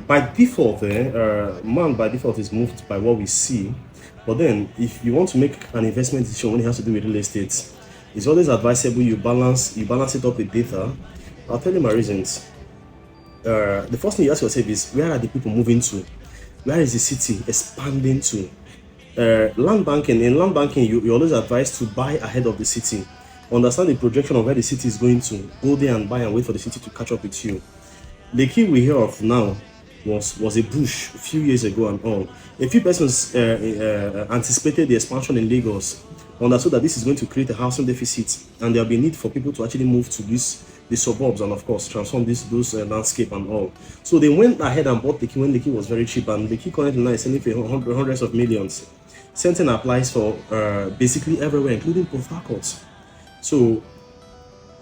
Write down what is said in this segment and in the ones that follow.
By default, man by default is moved by what we see. But then, if you want to make an investment decision when it has to do with real estate, it's always advisable you balance it up with data. I'll tell you my reasons. The first thing you ask yourself is, where are the people moving to? Where is the city expanding to? Land banking. In land banking, you're always advised to buy ahead of the city. Understand the projection of where the city is going to. Go there and buy and wait for the city to catch up with you. The key we hear of now was a bush a few years ago and all. A few persons anticipated the expansion in Lagos, understood that this is going to create a housing deficit, and there will be a need for people to actually move to the suburbs and of course transform those landscape and all. So they went ahead and bought the key when the key was very cheap, and the key currently now is selling for hundreds of millions. Same thing applies for basically everywhere, including Port Harcourt. So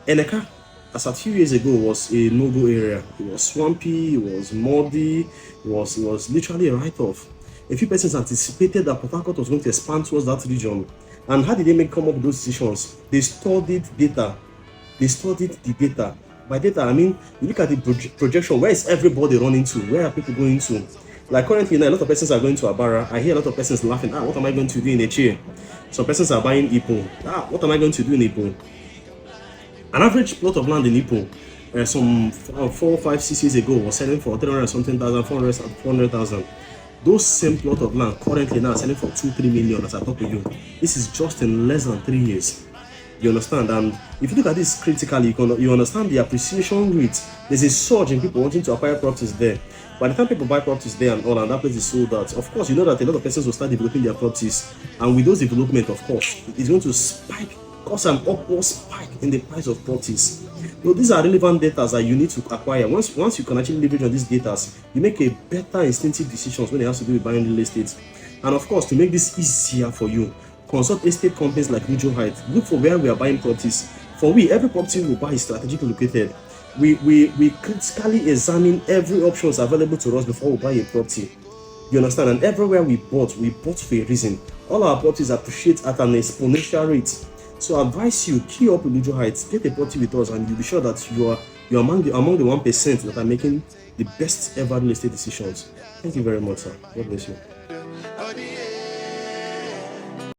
Eneka, as a few years ago, was a no-go area. It was swampy, it was muddy, it was literally a write-off. A few persons anticipated that Port Harcourt was going to expand towards that region. And how did they come up with those decisions? They studied data. They studied the data. By data, I mean, you look at the projection. Where is everybody running to? Where are people going to? Like currently now, a lot of persons are going to Abara. I hear a lot of persons laughing. What am I going to do in a chair? Some persons are buying Ipo. What am I going to do in Ipo? An average plot of land in Ipo, some 4, 5, 6 years ago, was selling for 300 something thousand, 400,000. Those same plot of land currently now are selling for 2-3 million as I talk to you. This is just in less than 3 years. You understand? And if you look at this critically, you understand the appreciation rate. There's a surge in people wanting to acquire properties there. By the time people buy properties there and all, and that place is sold out, of course, you know that a lot of persons will start developing their properties. And with those development, of course, it's going to spike, cause an upward spike in the price of properties. So these are relevant data that you need to acquire. Once you can actually leverage on these data, you make a better instinctive decisions when it has to do with buying real estate. And of course, to make this easier for you, consult estate companies like Lujo. Look for where we are buying properties. For every property we buy is strategically located. We critically examine every options available to us before we buy a property. You understand? And everywhere we bought for a reason. All our properties appreciate at an exponential rate. So I advise you, key up with Lujo, get a property with us, and you'll be sure that you're among the 1% that are making the best ever real estate decisions. Thank you very much, sir. God bless you.